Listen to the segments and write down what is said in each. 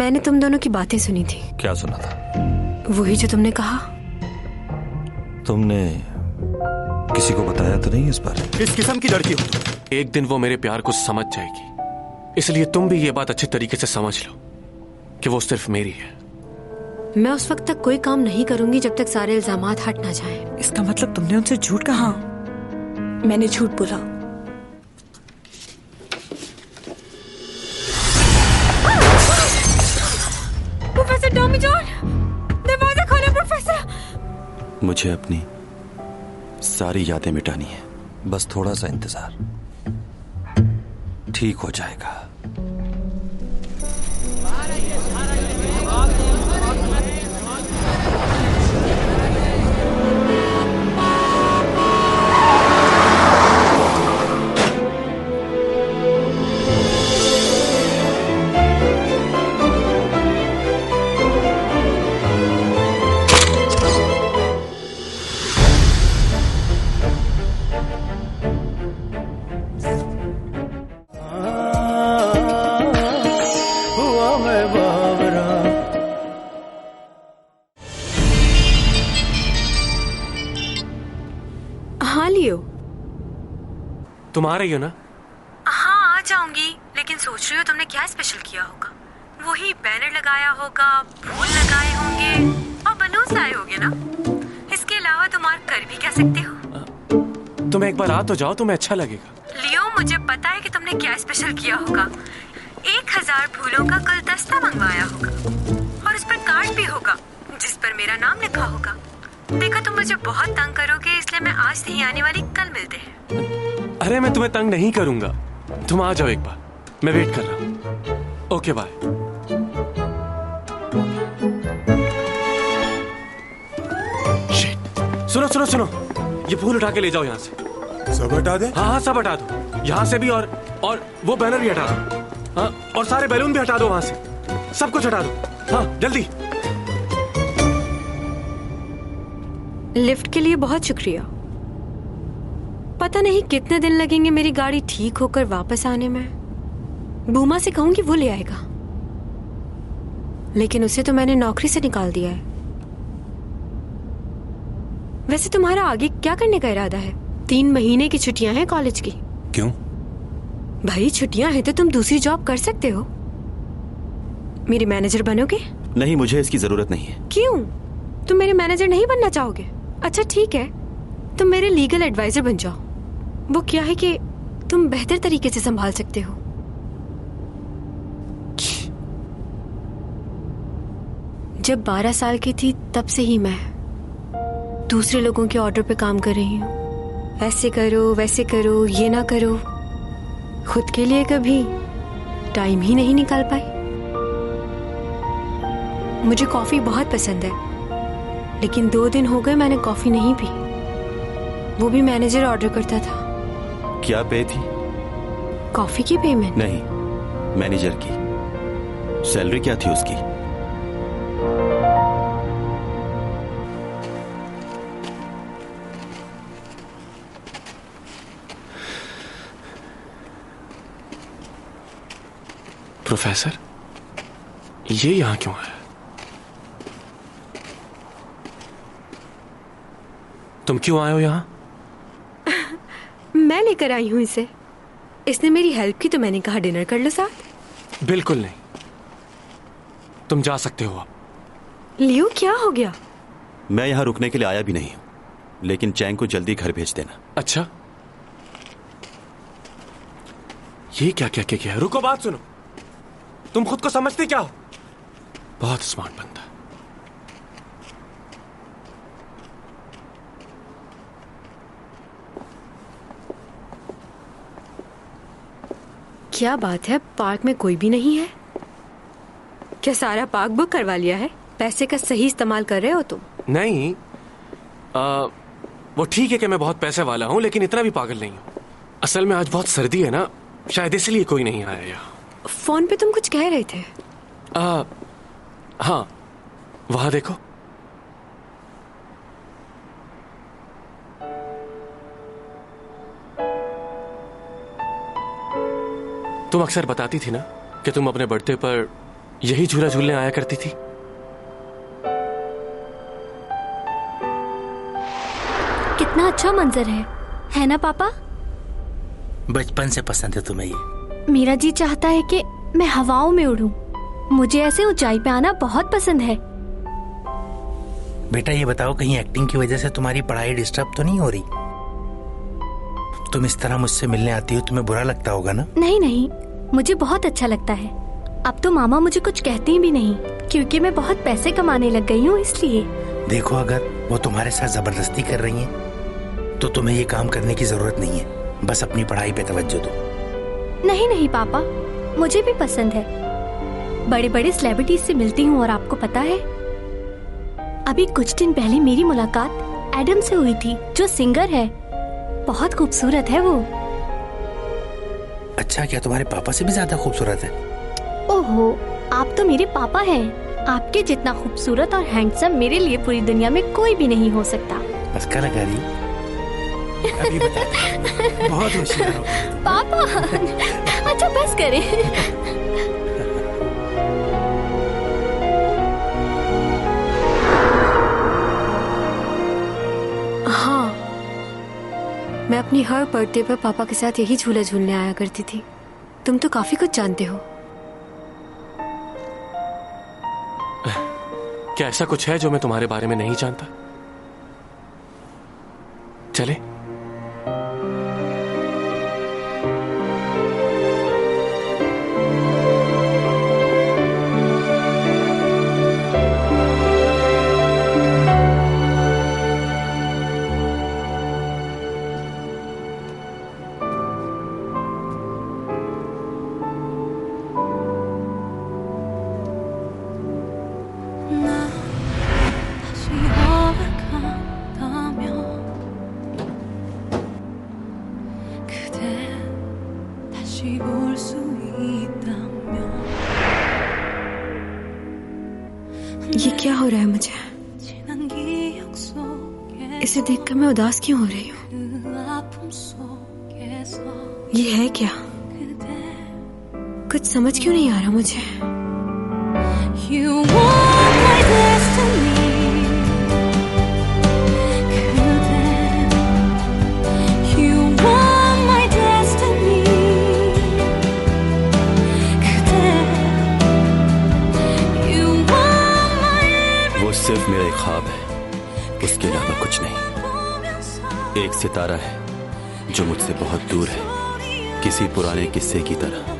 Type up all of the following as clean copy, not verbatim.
मैंने तुम दोनों की बातें सुनी थी। क्या सुना था? वही जो तुमने कहा। तुमने किसी को बताया तो नहीं इस बारे? किस किस्म की लड़की हो तुम? एक दिन वो मेरे प्यार को समझ जाएगी, इसलिए तुम भी ये बात अच्छे तरीके से समझ लो कि वो सिर्फ मेरी है। मैं उस वक्त तक कोई काम नहीं करूंगी जब तक सारे इल्जामात हट ना जाएं। इसका मतलब तुमने उनसे झूठ कहा? मैंने झूठ बोला। प्रोफेसर टॉमी जॉन, दरवाजा खोलो प्रोफेसर। मुझे अपनी सारी यादें मिटानी है, बस थोड़ा सा इंतजार, ठीक हो जाएगा। हाँ लियो। तुम आ रही हो ना? हाँ आ जाऊंगी, लेकिन सोच रही हो तुमने क्या स्पेशल किया होगा। वही बैनर लगाया होगा, फूल लगाए होंगे और बलून्स लाए होंगे ना। इसके अलावा तुम और कर भी क्या सकते हो? तुम एक बार आ तो जाओ, तुम्हें अच्छा लगेगा। लियो मुझे पता है कि तुमने क्या स्पेशल किया होगा। 1000 फूलों का गुलदस्ता मंगवाया होगा और उस पर कार्ड भी होगा जिस पर मेरा नाम लिखा होगा। देखो तुम मुझे बहुत तंग करोगे, इसलिए मैं आज नहीं आने वाली, कल मिलते हैं। अरे मैं तुम्हें तंग नहीं करूंगा, तुम आ जाओ एक बार, मैं वेट कर रहा हूँ। Okay bye. शिट, सुनो सुनो सुनो, ये फूल उठा के ले जाओ यहाँ से। सब हटा दे? हाँ हाँ सब हटा दो, यहाँ से भी और वो बैनर भी हटा दो। हाँ, और सारे बैलून भी हटा दो वहां से, सब कुछ हटा दो। हाँ जल्दी। लिफ्ट के लिए बहुत शुक्रिया। पता नहीं कितने दिन लगेंगे मेरी गाड़ी ठीक होकर वापस आने में। बूमा से कहूंगी वो ले आएगा, लेकिन उसे तो मैंने नौकरी से निकाल दिया है। वैसे तुम्हारा आगे क्या करने का इरादा है? 3 महीने की छुट्टियां हैं कॉलेज की। क्यों? भाई छुट्टियां हैं तो तुम दूसरी जॉब कर सकते हो। मेरी मैनेजर बनोगे? नहीं, मुझे इसकी जरूरत नहीं है। क्यों? तुम मेरे मैनेजर नहीं बनना चाहोगे? अच्छा ठीक है, तुम मेरे लीगल एडवाइजर बन जाओ। वो क्या है कि तुम बेहतर तरीके से संभाल सकते हो। जब 12 साल की थी तब से ही मैं दूसरे लोगों के ऑर्डर पे काम कर रही हूँ। ऐसे करो, वैसे करो, ये ना करो। खुद के लिए कभी टाइम ही नहीं निकाल पाई। मुझे कॉफी बहुत पसंद है, लेकिन 2 दिन हो गए मैंने कॉफी नहीं पी। वो भी मैनेजर ऑर्डर करता था। क्या पे थी? कॉफी की पेमेंट? नहीं, मैनेजर की। सैलरी क्या थी उसकी? प्रोफेसर, ये यहां क्यों है? तुम क्यों आए हो यहां? मैं लेकर आई हूँ इसे। इसने मेरी हेल्प की तो मैंने कहा डिनर कर लो साथ। बिल्कुल नहीं, तुम जा सकते हो अब। लियो क्या हो गया? मैं यहाँ रुकने के लिए आया भी नहीं हूँ, लेकिन चैंग को जल्दी घर भेज देना। अच्छा, ये क्या क्या क्या क्या? रुको, बात सुनो। तुम खुद को समझते क्या हो? बहुत स्मार्ट बंदा। क्या बात है, पार्क में कोई भी नहीं है? क्या सारा पार्क बुक करवा लिया है? पैसे का सही इस्तेमाल कर रहे हो तुम? नहीं, वो ठीक है कि मैं बहुत पैसे वाला हूं, लेकिन इतना भी पागल नहीं हूं। असल में आज बहुत सर्दी है ना, शायद इसलिए कोई नहीं आया यहाँ। फोन पे तुम कुछ कह रहे थे। हाँ, वहां देखो। तुम अक्सर बताती थी ना कि तुम अपने बर्थडे पर यही झूला झूलने आया करती थी? कितना अच्छा मंजर है ना पापा? बचपन से पसंद है तुम्हें ये? मेरा जी चाहता है कि मैं हवाओं में उड़ूं। मुझे ऐसे ऊंचाई पे आना बहुत पसंद है। बेटा ये बताओ, कहीं एक्टिंग की वजह से तुम्हारी पढ़ाई डिस्टर्ब तो नहीं हो रही? तुम इस तरह मुझसे मिलने आती हो, तुम्हें बुरा लगता होगा ना? नहीं नहीं, मुझे बहुत अच्छा लगता है। अब तो मामा मुझे कुछ कहती भी नहीं, क्योंकि मैं बहुत पैसे कमाने लग गई हूँ इसलिए। देखो, अगर वो तुम्हारे साथ जबरदस्ती कर रही हैं तो तुम्हें ये काम करने की जरूरत नहीं है। बस अपनी पढ़ाई पे तवज्जो दो। नहीं नहीं पापा, मुझे भी पसंद है। बड़े बड़े सेलिब्रिटीज से मिलती हूँ और आपको पता है, अभी कुछ दिन पहले मेरी मुलाकात एडम से हुई थी, जो सिंगर है। बहुत खूबसूरत है वो। अच्छा, क्या तुम्हारे पापा से भी ज्यादा खूबसूरत है? ओहो, आप तो मेरे पापा हैं। आपके जितना खूबसूरत और हैंडसम मेरे लिए पूरी दुनिया में कोई भी नहीं हो सकता। मस्का लगा रही? अभी बता। बहुत होशियार हो पापा। अच्छा बस करें। हाँ, मैं अपनी हर बर्थडे पर पापा के साथ यही झूला झूलने आया करती थी। तुम तो काफी कुछ जानते हो। क्या ऐसा कुछ है जो मैं तुम्हारे बारे में नहीं जानता? चले? ये क्या हो रहा है मुझे? इसे देखकर मैं उदास क्यों हो रही हूँ? ये है क्या? कुछ समझ क्यों नहीं आ रहा मुझे? वो सिर्फ मेरा एक ख्वाब है, उसके अलावा कुछ नहीं। एक सितारा है जो मुझसे बहुत दूर है, किसी पुराने किस्से की तरह।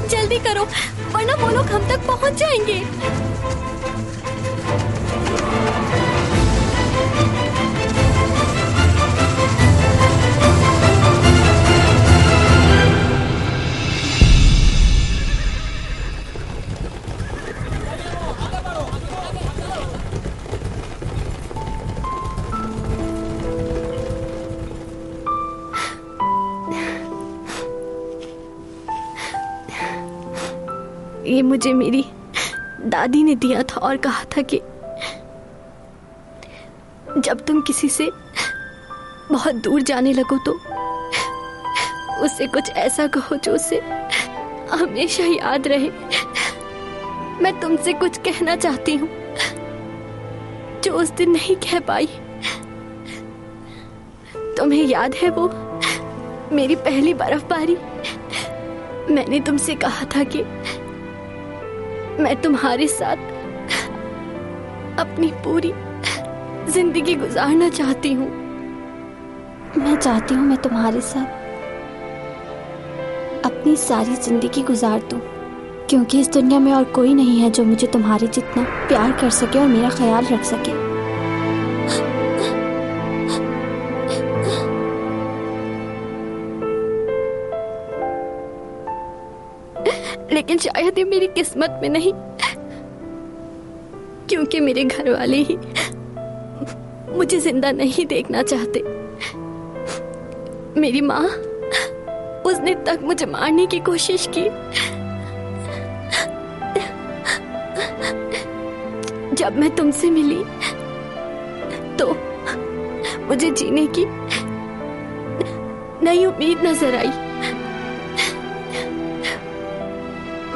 जल्दी करो, वरना वो लोग हम तक पहुंच जाएंगे। ये मुझे मेरी दादी ने दिया था और कहा था कि जब तुम किसी से बहुत दूर जाने लगो तो उससे कुछ ऐसा कहो जो उसे हमेशा याद रहे। मैं तुमसे कुछ कहना चाहती हूँ जो उस दिन नहीं कह पाई। तुम्हें याद है वो मेरी पहली बर्फबारी? मैंने तुमसे कहा था कि मैं तुम्हारे साथ अपनी पूरी जिंदगी गुजारना चाहती हूँ। मैं चाहती हूँ मैं तुम्हारे साथ अपनी सारी जिंदगी गुजार दूँ, क्योंकि इस दुनिया में और कोई नहीं है जो मुझे तुम्हारे जितना प्यार कर सके और मेरा ख्याल रख सके। लेकिन शायद ये मेरी किस्मत में नहीं, क्योंकि मेरे घर वाले ही मुझे जिंदा नहीं देखना चाहते। मेरी माँ, उसने तक मुझे मारने की कोशिश की। जब मैं तुमसे मिली तो मुझे जीने की नई उम्मीद नजर आई,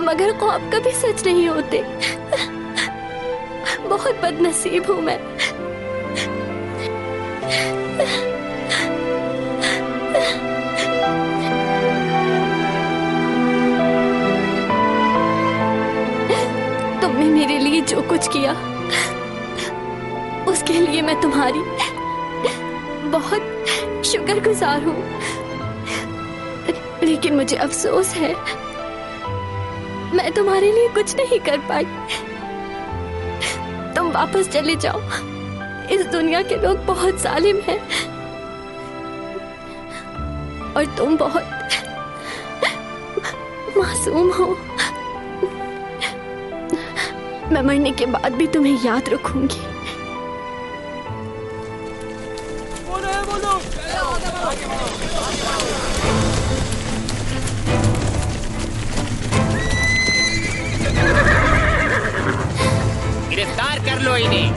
मगर ख्वाब कभी सच नहीं होते। बहुत बदनसीब हूं मैं। तुमने मेरे लिए जो कुछ किया उसके लिए मैं तुम्हारी बहुत शुक्रगुजार हूँ, लेकिन मुझे अफसोस है मैं तुम्हारे लिए कुछ नहीं कर पाई। तुम वापस चले जाओ, इस दुनिया के लोग बहुत जालिम हैं और तुम बहुत मासूम हो। मैं मरने के बाद भी तुम्हें याद रखूंगी। गिरफ्तार कर लो इन्हें।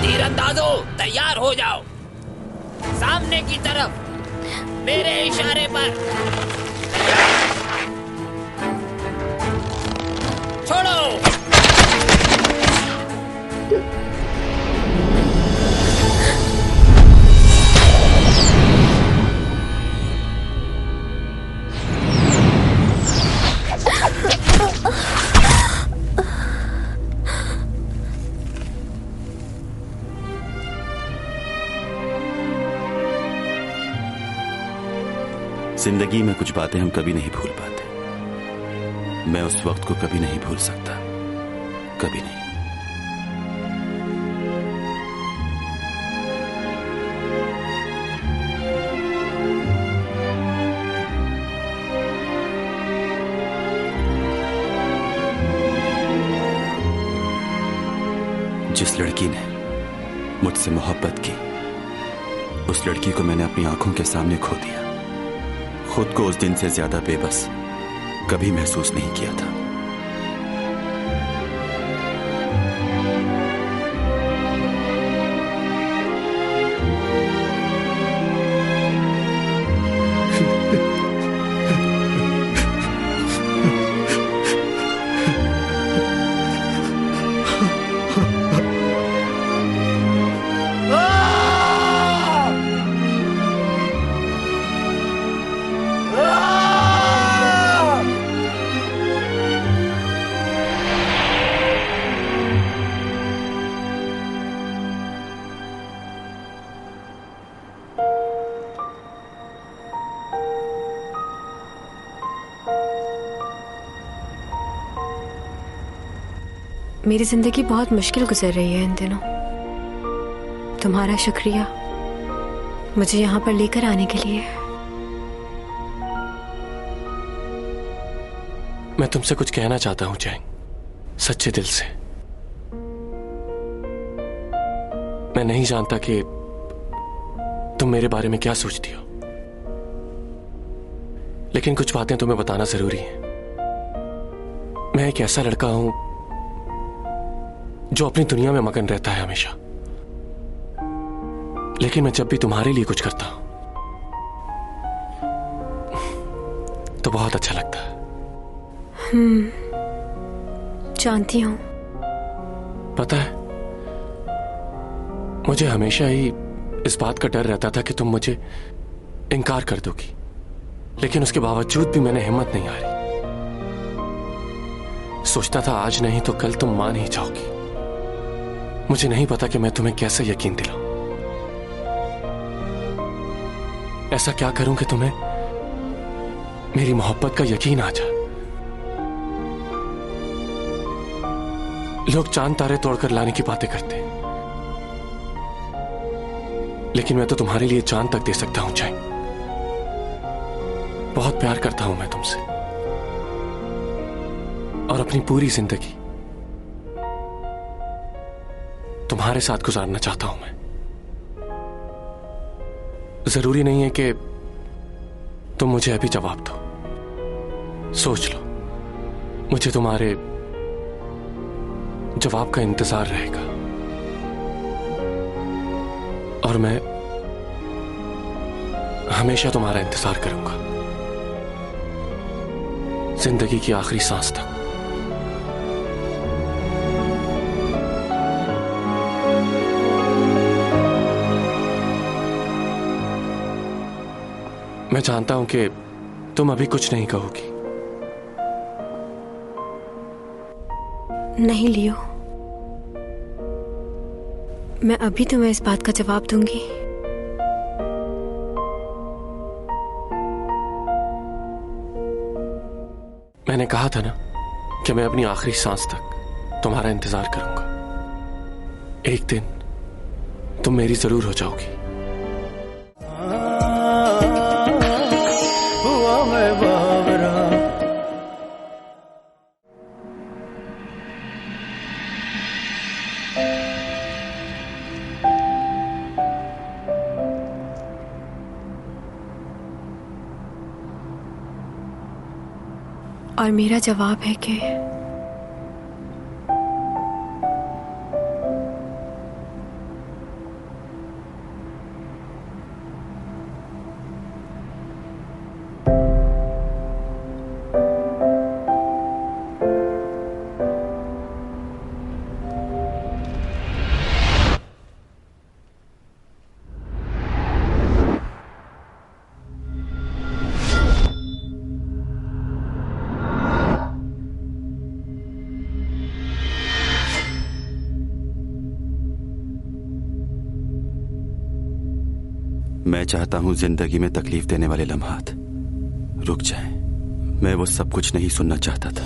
तीरंदाजों तैयार हो जाओ, सामने की तरफ मेरे इशारे पर। छोड़ो। जिंदगी में कुछ बातें हम कभी नहीं भूल पाते। मैं उस वक्त को कभी नहीं भूल सकता, कभी नहीं। जिस लड़की ने मुझसे मोहब्बत की, उस लड़की को मैंने अपनी आंखों के सामने खो दिया। खुद को उस दिन से ज्यादा बेबस कभी महसूस नहीं किया था। मेरी जिंदगी बहुत मुश्किल गुजर रही है इन दिनों। तुम्हारा शुक्रिया मुझे यहाँ पर लेकर आने के लिए। मैं तुमसे कुछ कहना चाहता हूं चैंग, सच्चे दिल से। मैं नहीं जानता कि तुम मेरे बारे में क्या सोचती हो, लेकिन कुछ बातें तुम्हें बताना जरूरी है। मैं एक ऐसा लड़का हूं जो अपनी दुनिया में मगन रहता है हमेशा, लेकिन मैं जब भी तुम्हारे लिए कुछ करता हूं तो बहुत अच्छा लगता है। जानती हूं। पता है, मुझे हमेशा ही इस बात का डर रहता था कि तुम मुझे इनकार कर दोगी, लेकिन उसके बावजूद भी मैंने हिम्मत नहीं हारी। सोचता था आज नहीं तो कल तुम मान ही जाओगी। मुझे नहीं पता कि मैं तुम्हें कैसे यकीन दिलाऊं। ऐसा क्या करूं कि तुम्हें मेरी मोहब्बत का यकीन आ जाए। लोग चांद तारे तोड़कर लाने की बातें करते हैं, लेकिन मैं तो तुम्हारे लिए चांद तक दे सकता हूं चैंग। बहुत प्यार करता हूं मैं तुमसे, और अपनी पूरी जिंदगी तुम्हारे साथ गुजारना चाहता हूं मैं। जरूरी नहीं है कि तुम मुझे अभी जवाब दो, सोच लो, मुझे तुम्हारे जवाब का इंतजार रहेगा और मैं हमेशा तुम्हारा इंतजार करूंगा, जिंदगी की आखिरी सांस तक। मैं जानता हूं कि तुम अभी कुछ नहीं कहोगी। नहीं लियो, मैं अभी तुम्हें इस बात का जवाब दूंगी। मैंने कहा था ना कि मैं अपनी आखिरी सांस तक तुम्हारा इंतजार करूंगा। एक दिन तुम मेरी जरूर हो जाओगी। और मेरा जवाब है कि मैं चाहता हूं जिंदगी में तकलीफ देने वाले लम्हात रुक जाएं। मैं वो सब कुछ नहीं सुनना चाहता था।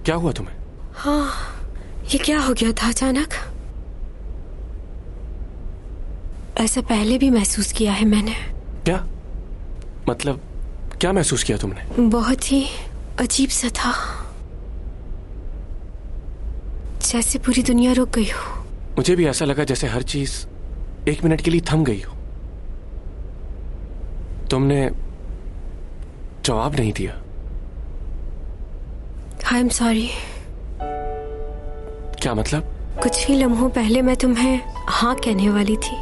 क्या हुआ तुम्हें? हाँ, ये क्या हो गया था अचानक? ऐसा पहले भी महसूस किया है मैंने। क्या मतलब, क्या महसूस किया तुमने? बहुत ही अजीब सा था, जैसे पूरी दुनिया रुक गई हो। मुझे भी ऐसा लगा जैसे हर चीज एक मिनट के लिए थम गई हो। तुमने जवाब नहीं दिया। I am sorry. क्या मतलब? कुछ ही लम्हों पहले मैं तुम्हें हाँ कहने वाली थी।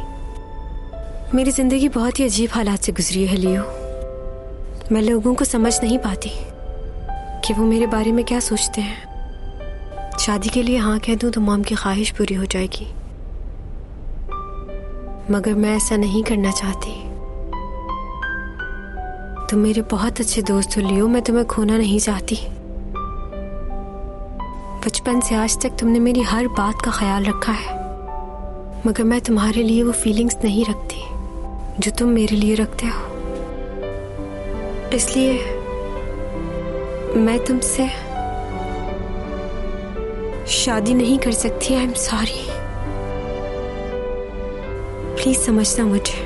मेरी जिंदगी बहुत ही अजीब हालात से गुजरी है लियो। मैं लोगों को समझ नहीं पाती कि वो मेरे बारे में क्या सोचते हैं। शादी के लिए हाँ कह दूं तो मॉम की ख्वाहिश पूरी हो जाएगी, मगर मैं ऐसा नहीं करना चाहती। तुम मेरे बहुत अच्छे दोस्त हो लियो, मैं तुम्हें खोना नहीं चाहती। बचपन से आज तक तुमने मेरी हर बात का ख्याल रखा है, मगर मैं तुम्हारे लिए वो फीलिंग्स नहीं रखती जो तुम मेरे लिए रखते हो। इसलिए मैं तुमसे शादी नहीं कर सकती। आई एम सॉरी, प्लीज समझना मुझे।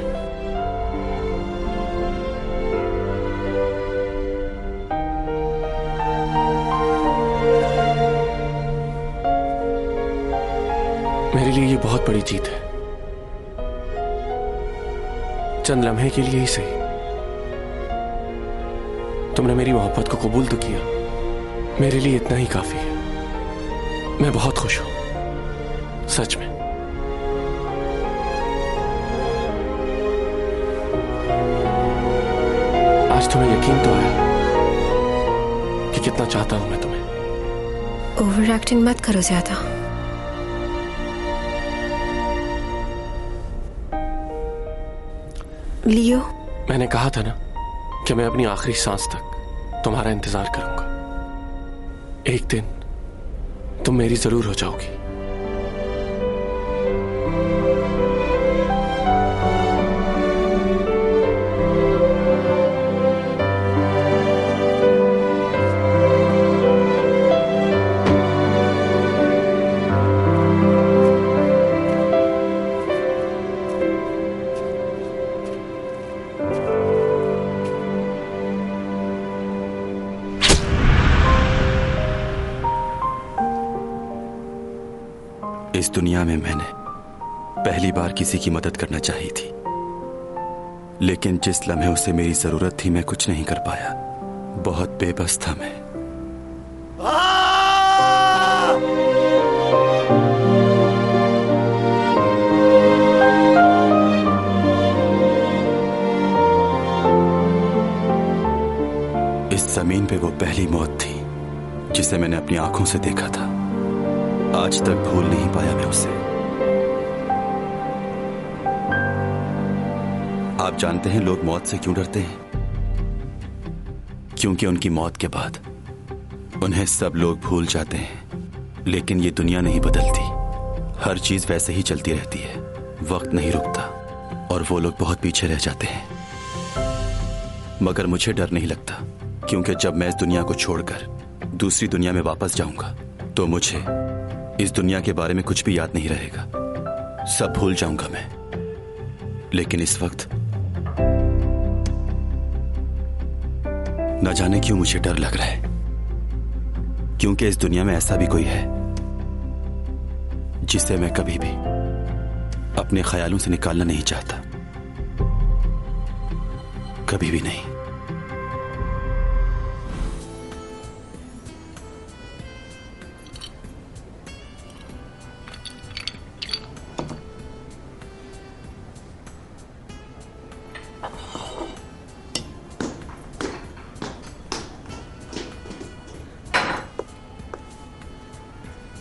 मेरे लिए ये बहुत बड़ी जीत है। चंद लम्हे के लिए ही सही, तुमने मेरी मोहब्बत को कबूल तो किया। मेरे लिए इतना ही काफी है। मैं बहुत खुश हूं, सच में। आज तुम्हें यकीन तो आया कि कितना चाहता हूं मैं तुम्हें। ओवर एक्टिंग मत करो ज्यादा। लियो, मैंने कहा था ना कि मैं अपनी आखिरी सांस तक तुम्हारा इंतजार करूंगा। एक दिन तुम मेरी जरूर हो जाओगी। इस दुनिया में मैंने पहली बार किसी की मदद करना चाही थी, लेकिन जिस लम्हे उसे मेरी जरूरत थी मैं कुछ नहीं कर पाया। बहुत बेबस था मैं। इस जमीन पे वो पहली मौत थी जिसे मैंने अपनी आंखों से देखा था। आज तक भूल नहीं पाया मैं उसे। आप जानते हैं लोग मौत से क्यों डरते हैं? क्योंकि उनकी मौत के बाद उन्हें सब लोग भूल जाते हैं। लेकिन ये दुनिया नहीं बदलती, हर चीज वैसे ही चलती रहती है, वक्त नहीं रुकता और वो लोग बहुत पीछे रह जाते हैं। मगर मुझे डर नहीं लगता, क्योंकि जब मैं इस दुनिया को छोड़कर दूसरी दुनिया में वापस जाऊंगा तो मुझे इस दुनिया के बारे में कुछ भी याद नहीं रहेगा, सब भूल जाऊंगा मैं। लेकिन इस वक्त न जाने क्यों मुझे डर लग रहा है, क्योंकि इस दुनिया में ऐसा भी कोई है जिसे मैं कभी भी अपने ख्यालों से निकालना नहीं चाहता, कभी भी नहीं।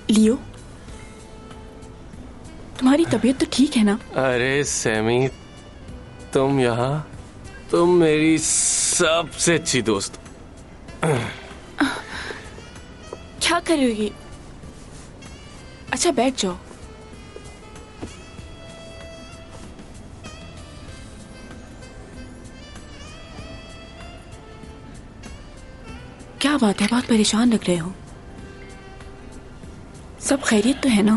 लियो, तुम्हारी तबीयत तो ठीक है ना? अरे सैमी, तुम यहाँ, तुम मेरी सबसे अच्छी दोस्त। क्या कर रही हो ये? अच्छा बैठ जाओ। क्या बात है, बहुत परेशान लग रहे हो। सब खैरियत तो है ना?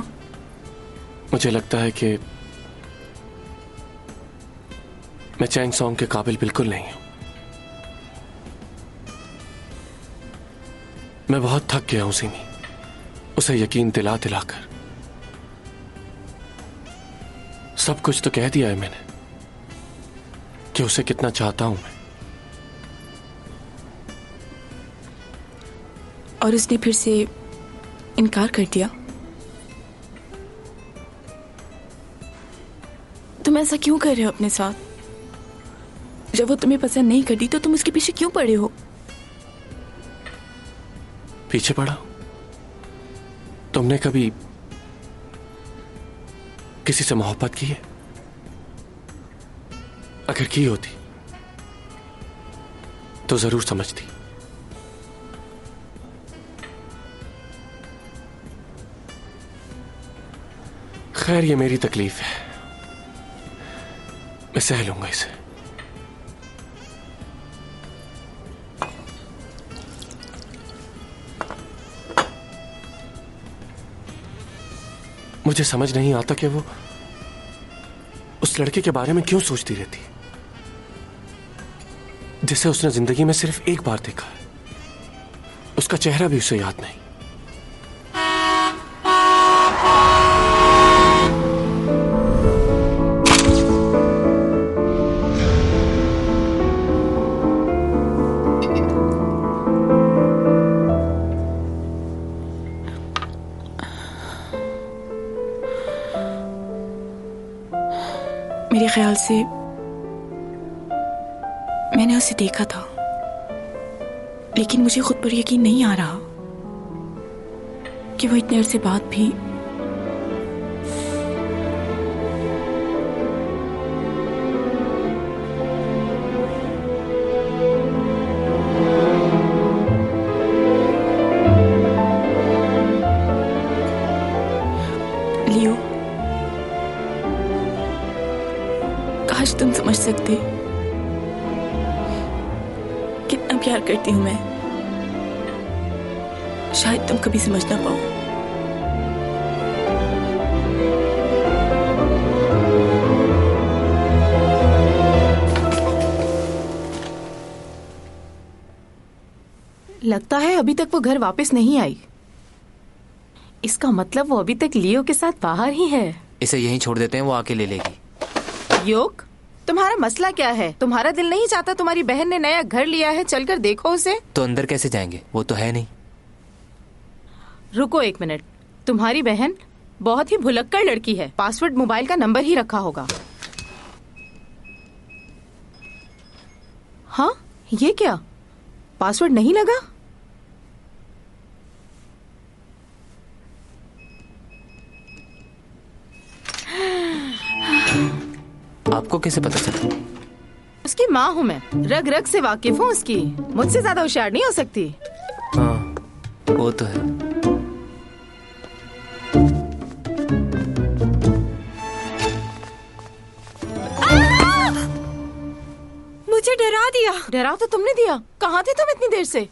मुझे लगता है कि मैं चैंग सॉन्ग के काबिल बिल्कुल नहीं हूं। मैं बहुत थक गया हूं सिमी, उसे यकीन दिला दिलाकर। सब कुछ तो कह दिया है मैंने कि उसे कितना चाहता हूं मैं। और उसने फिर से इनकार कर दिया। तुम ऐसा क्यों कर रहे हो अपने साथ? जब वो तुम्हें पसंद नहीं करती तो तुम उसके पीछे क्यों पड़े हो? पीछे पड़ा? तुमने कभी किसी से मोहब्बत की है? अगर की होती तो जरूर समझती। खैर, ये मेरी तकलीफ है, मैं सह लूंगा इसे। मुझे समझ नहीं आता कि वो उस लड़के के बारे में क्यों सोचती रहती है जिसे उसने जिंदगी में सिर्फ एक बार देखा है। उसका चेहरा भी उसे याद नहीं। मेरे ख्याल से मैंने उसे देखा था, लेकिन मुझे खुद पर यकीन नहीं आ रहा कि वो इतने अरसे बाद भी तुम समझ सकते कितना प्यार करती हूं मैं। शायद तुम कभी समझ ना पाओ। लगता है अभी तक वो घर वापस नहीं आई। इसका मतलब वो अभी तक लियो के साथ बाहर ही है। इसे यहीं छोड़ देते हैं, वो आके ले लेगी। योग, तुम्हारा मसला क्या है? तुम्हारा दिल नहीं चाहता तुम्हारी बहन ने नया घर लिया है, चलकर देखो उसे। तो अंदर कैसे जाएंगे, वो तो है नहीं। रुको एक मिनट, तुम्हारी बहन बहुत ही भुलक्कड़ लड़की है। पासवर्ड मोबाइल का नंबर ही रखा होगा। हाँ, ये क्या? पासवर्ड नहीं लगा? आपको कैसे पता चला? उसकी माँ हूँ मैं, रग रग से वाकिफ हूँ उसकी। मुझसे ज्यादा होशियार नहीं हो सकती। हाँ, वो तो है। मुझे डरा दिया। डरा तो तुमने दिया। कहाँ थे तुम इतनी देर से?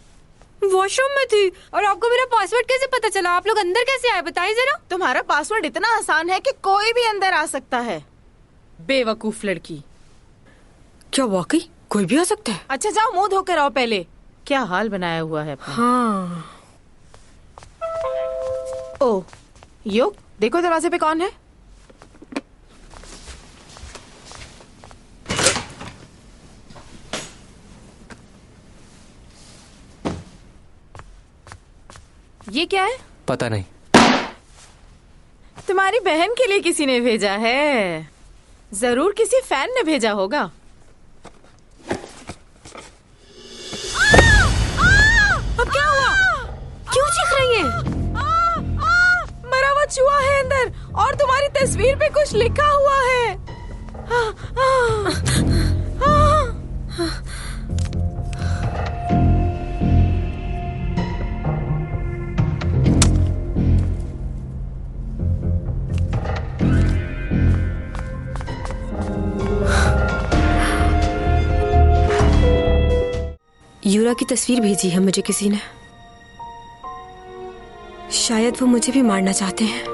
वॉशरूम में थी। और आपको मेरा पासवर्ड कैसे पता चला? आप लोग अंदर कैसे आए, बताइए जरा। तुम्हारा पासवर्ड इतना आसान है कि कोई भी अंदर आ सकता है। बेवकूफ लड़की। क्या वाकई कोई भी आ सकता है? अच्छा जाओ, मुंह धोकर आओ पहले। क्या हाल बनाया हुआ है अपना। हाँ। ओ योग, देखो दरवाजे पे कौन है। ये क्या है? पता नहीं। तुम्हारी बहन के लिए किसी ने भेजा है। जरूर किसी फैन ने भेजा होगा। अब क्या हुआ? क्यों चीख रही है? मरा हुआ चूहा है अंदर और तुम्हारी तस्वीर पे कुछ लिखा हुआ है। यूरा की तस्वीर भेजी है मुझे किसी ने। शायद वो मुझे भी मारना चाहते हैं।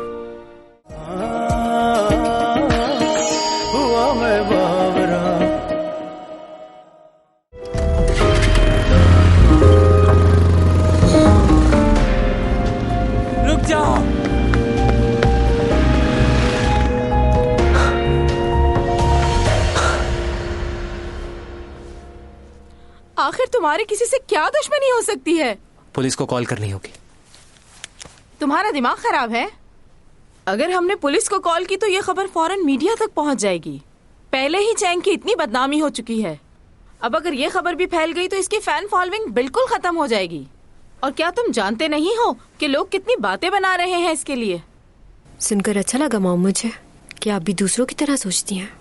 रुक जाओ। आखिर तुम्हारी किसी से क्या दुश्मनी हो सकती है? पुलिस को कॉल करनी होगी। तुम्हारा दिमाग खराब है? अगर हमने पुलिस को कॉल की तो ये खबर फौरन मीडिया तक पहुंच जाएगी। पहले ही चैंग की इतनी बदनामी हो चुकी है। अब अगर ये खबर भी फैल गई तो इसकी फैन फॉलोइंग बिल्कुल खत्म हो जाएगी। और क्या तुम जानते नहीं हो कि लोग कितनी बातें बना रहे हैं इसके लिए? सुनकर अच्छा लगा मॉम मुझे कि आप भी दूसरों की तरह सोचती हैं।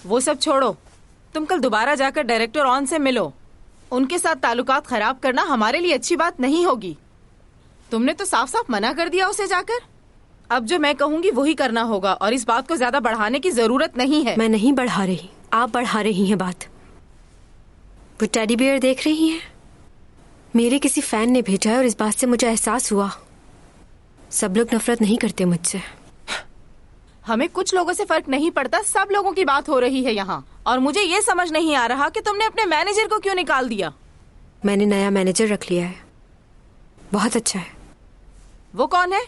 वो सब छोड़ो, तुम कल दोबारा जाकर डायरेक्टर ऑन से मिलो। उनके साथ ताल्लुकात खराब करना हमारे लिए अच्छी बात नहीं होगी। तुमने तो साफ साफ मना कर दिया उसे जाकर। अब जो मैं कहूंगी वही करना होगा और इस बात को ज्यादा बढ़ाने की जरूरत नहीं है। मैं नहीं बढ़ा रही, आप बढ़ा रही हैं बात। वो टेडी बियर देख रही हैं? मेरे किसी फैन ने भेजा है और इस बात से मुझे एहसास हुआ सब लोग नफरत नहीं करते मुझसे। हमें कुछ लोगों से फर्क नहीं पड़ता, सब लोगों की बात हो रही है यहाँ। और मुझे ये समझ नहीं आ रहा कि तुमने अपने मैनेजर को क्यों निकाल दिया। मैंने नया मैनेजर रख लिया है, बहुत अच्छा है। वो कौन है?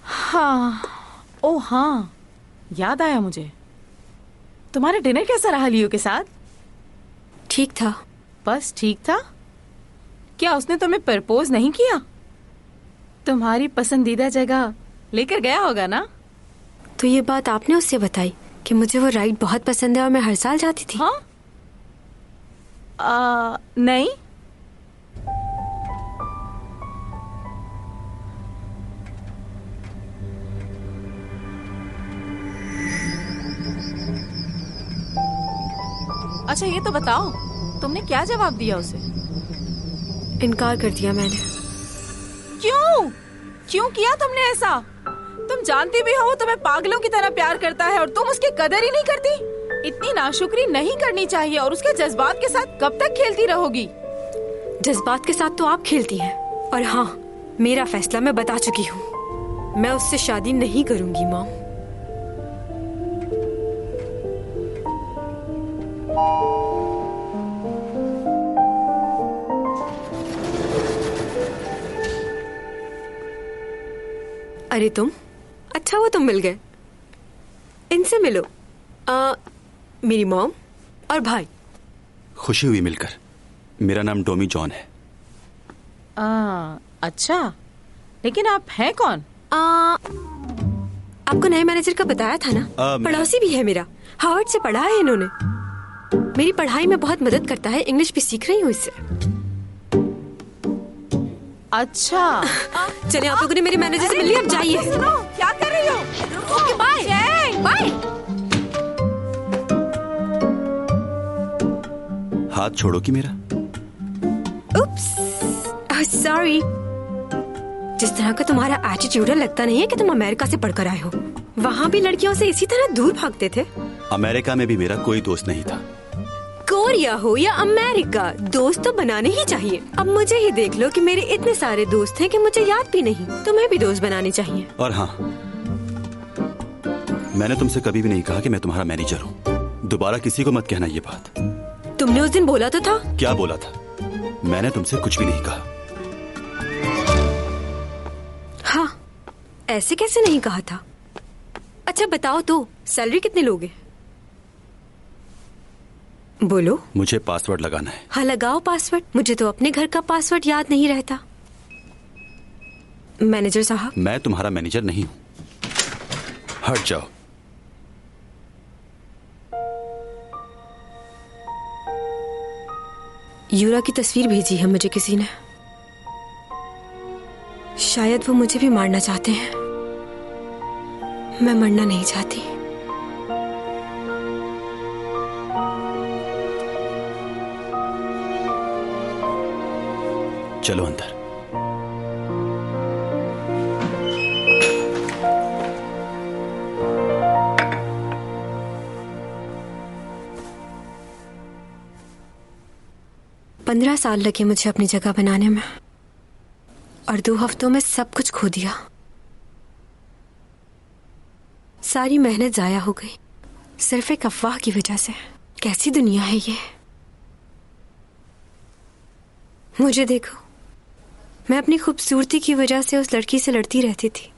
हाँ, ओ हाँ, याद आया मुझे। तुम्हारा डिनर कैसा रहा लियो के साथ? ठीक था। बस ठीक था? क्या उसने तुम्हें प्रपोज नहीं किया? तुम्हारी पसंदीदा जगह लेकर गया होगा ना? तो ये बात आपने उससे बताई कि मुझे वो राइड बहुत पसंद है और मैं हर साल जाती थी? हाँ? नहीं। अच्छा ये तो बताओ, तुमने क्या जवाब दिया उसे? इनकार कर दिया मैंने। क्यों? क्यों किया तुमने ऐसा? तुम जानती भी हो वो तुम्हें पागलों की तरह प्यार करता है और तुम उसकी कदर ही नहीं करती। इतनी नाशुक्री नहीं करनी चाहिए। और उसके जज्बात के साथ कब तक खेलती रहोगी? जज्बात के साथ तो आप खेलती हैं। और हाँ, मेरा फैसला मैं बता चुकी हूँ, मैं उससे शादी नहीं करूंगी मॉम। अरे तुम, अच्छा वो तुम मिल गए। इनसे मिलो, मेरी मॉम और भाई। खुशी हुई मिलकर। मेरा नाम डोमी जॉन है। अच्छा, लेकिन आप हैं कौन? आपको नए मैनेजर का बताया था ना? पड़ोसी भी है मेरा, हार्वर्ड से पढ़ा है इन्होंने। मेरी पढ़ाई में बहुत मदद करता है, इंग्लिश भी सीख रही हूँ इससे। अच्छा चलिए, आप लोगों ने मेरे मैनेजर से मिल लिया, अब जाइए। सुनो, क्या कर रही हो? Okay bye bye. हाथ छोड़ो कि मेरा। Oops, sorry. जिस तरह का तुम्हारा एटीट्यूड है, लगता नहीं है कि तुम अमेरिका से पढ़कर आए हो। वहाँ भी लड़कियों से इसी तरह दूर भागते थे। अमेरिका में भी मेरा कोई दोस्त नहीं था। कोरिया हो या अमेरिका, दोस्त तो बनाने ही चाहिए। अब मुझे ही देख लो कि मेरे इतने सारे दोस्त हैं कि मुझे याद भी नहीं। तुम्हें भी दोस्त बनाने चाहिए। और हाँ, मैंने तुमसे कभी भी नहीं कहा कि मैं तुम्हारा मैनेजर हूँ। दोबारा किसी को मत कहना ये बात। तुमने उस दिन बोला तो था। क्या बोला था? मैंने तुमसे कुछ भी नहीं कहा। हाँ, ऐसे कैसे नहीं कहा था? अच्छा बताओ तो, सैलरी कितने लोगे? बोलो। मुझे पासवर्ड लगाना है। हाँ लगाओ पासवर्ड। मुझे तो अपने घर का पासवर्ड याद नहीं रहता। मैनेजर साहब, मैं तुम्हारा मैनेजर नहीं हूँ, हट जाओ। यूरा की तस्वीर भेजी है मुझे किसी ने। शायद वो मुझे भी मारना चाहते हैं। मैं मरना नहीं चाहती। चलो अंदर। पंद्रह साल लगे मुझे अपनी जगह बनाने में, और 2 हफ्तों में सब कुछ खो दिया। सारी मेहनत जाया हो गई, सिर्फ एक अफवाह की वजह से। कैसी दुनिया है ये। मुझे देखो, मैं अपनी खूबसूरती की वजह से उस लड़की से लड़ती रहती थी।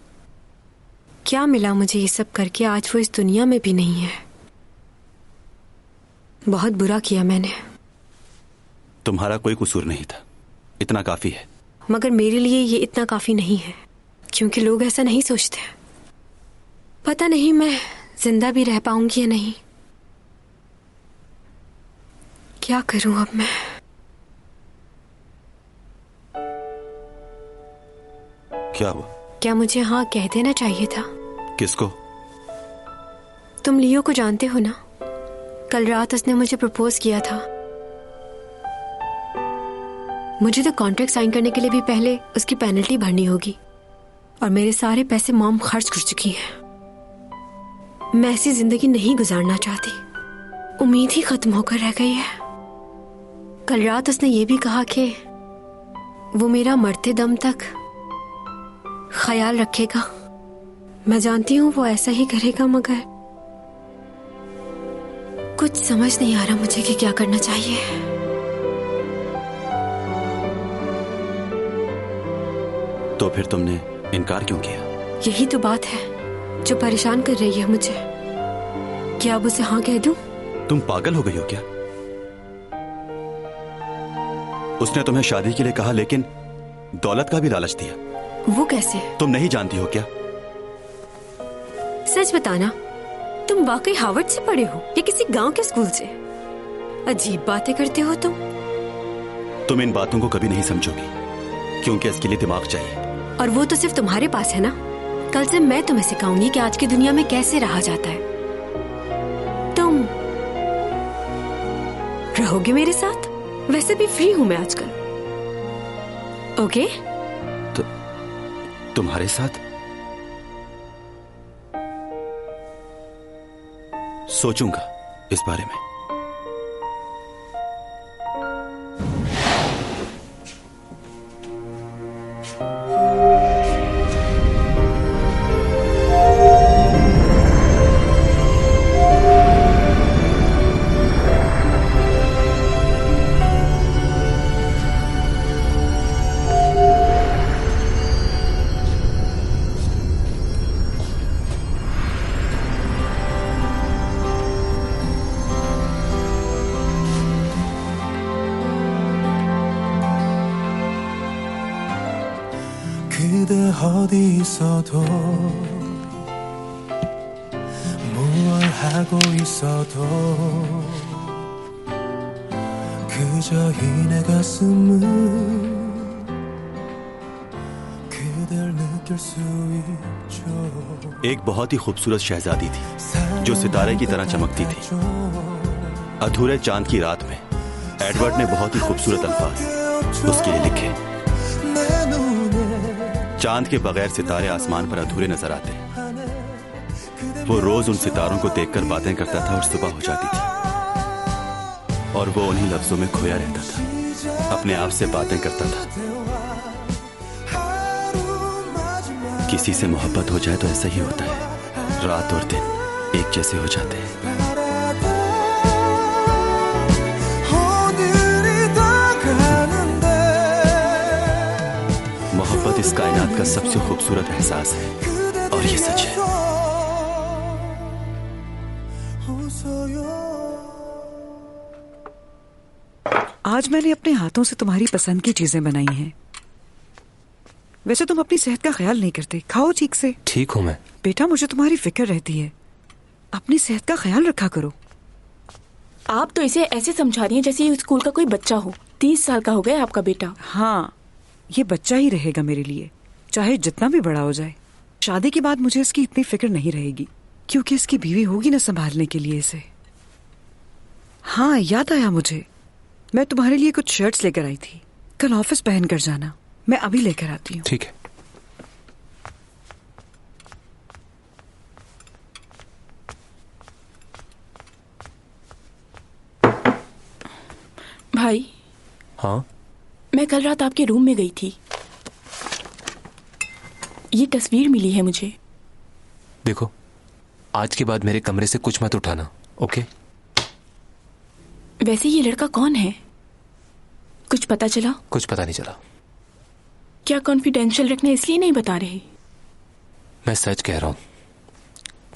क्या मिला मुझे ये सब करके? आज वो इस दुनिया में भी नहीं है। बहुत बुरा किया मैंने। तुम्हारा कोई कसूर नहीं था, इतना काफी है। मगर मेरे लिए ये इतना काफी नहीं है, क्योंकि लोग ऐसा नहीं सोचते। पता नहीं मैं जिंदा भी रह पाऊंगी या नहीं। क्या करूं अब मैं? क्या हुआ? क्या मुझे हाँ कह देना चाहिए था? किसको? तुम लियो को जानते हो ना? कल रात उसने मुझे प्रपोज किया था। मुझे तो कॉन्ट्रैक्ट साइन करने के लिए भी पहले उसकी पेनल्टी भरनी होगी, और मेरे सारे पैसे मॉम खर्च कर चुकी है। मैं ऐसी जिंदगी नहीं गुजारना चाहती। उम्मीद ही खत्म होकर रह गई है। कल रात उसने ये भी कहा कि वो मेरा मरते दम तक ख्याल रखेगा। मैं जानती हूँ वो ऐसा ही करेगा, मगर कुछ समझ नहीं आ रहा मुझे कि क्या करना चाहिए। तो फिर तुमने इनकार क्यों किया? यही तो बात है जो परेशान कर रही है मुझे। क्या अब उसे हाँ कह दूं? तुम पागल हो गई हो क्या? उसने तुम्हें शादी के लिए कहा, लेकिन दौलत का भी लालच दिया। वो कैसे? तुम नहीं जानती हो क्या? सच बताना, तुम वाकई हार्वर्ड से पढ़े हो या किसी गांव के स्कूल से? अजीब बातें करते हो तुम। तुम इन बातों को कभी नहीं समझोगी, क्योंकि इसके लिए दिमाग चाहिए। और वो तो सिर्फ तुम्हारे पास है ना। कल से मैं तुम्हें सिखाऊंगी कि आज की दुनिया में कैसे रहा जाता है। रहोगे मेरे साथ? वैसे भी फ्री हूं मैं आजकल। ओके? तुम्हारे साथ? सोचूंगा इस बारे में। 그대 어디 있어도 뭘 하고 있어도 그저 이 내 가슴은 그댈 느낄 수 있죠। एक बहुत ही खूबसूरत शहजादी थी जो सितारे की तरह चमकती थी। अधूरे चांद की रात में एडवर्ड ने बहुत ही खूबसूरत अल्फाज उसके लिए लिखे। चांद के बगैर सितारे आसमान पर अधूरे नजर आते हैं। वो रोज उन सितारों को देखकर बातें करता था और सुबह हो जाती थी और वो उन्हीं लफ्जों में खोया रहता था, अपने आप से बातें करता था। किसी से मोहब्बत हो जाए तो ऐसा ही होता है, रात और दिन एक जैसे हो जाते हैं। मोहब्बत इस कायनात का सबसे खूबसूरत एहसास है और ये सच है। आज मैंने अपने हाथों से तुम्हारी पसंद की चीजें बनाई हैं। वैसे तुम अपनी सेहत का ख्याल नहीं करते, खाओ ठीक से। ठीक हूं मैं। बेटा मुझे तुम्हारी फिक्र रहती है, अपनी सेहत का ख्याल रखा करो। आप तो इसे ऐसे समझा रही हैं जैसे ये स्कूल का कोई बच्चा हो। 30 साल का हो गया आपका बेटा। हाँ, ये बच्चा ही रहेगा मेरे लिए, चाहे जितना भी बड़ा हो जाए। शादी के बाद मुझे इसकी इतनी फिक्र नहीं रहेगी क्योंकि इसकी बीवी होगी ना संभालने के लिए इसे। हाँ, याद आया मुझे, मैं तुम्हारे लिए कुछ शर्ट्स लेकर आई थी, कल ऑफिस पहन कर जाना। मैं अभी लेकर आती हूँ। ठीक है। भाई। हाँ? मैं कल रात आपके रूम में गई थी, ये तस्वीर मिली है मुझे। देखो, आज के बाद मेरे कमरे से कुछ मत उठाना, ओके? वैसे ये लड़का कौन है, कुछ पता चला? कुछ पता नहीं चला। क्या कॉन्फिडेंशियल रखना इसलिए नहीं बता रहे? मैं सच कह रहा हूँ,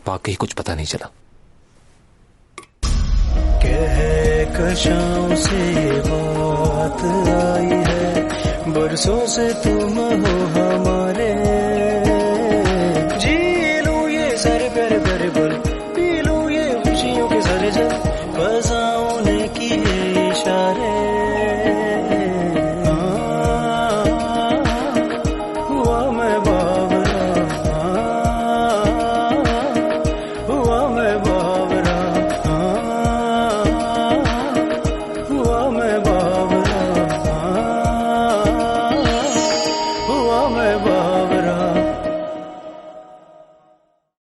वाकई कुछ पता नहीं चला। कहकशां से बात आई है, बरसों से तुम हो हमारे।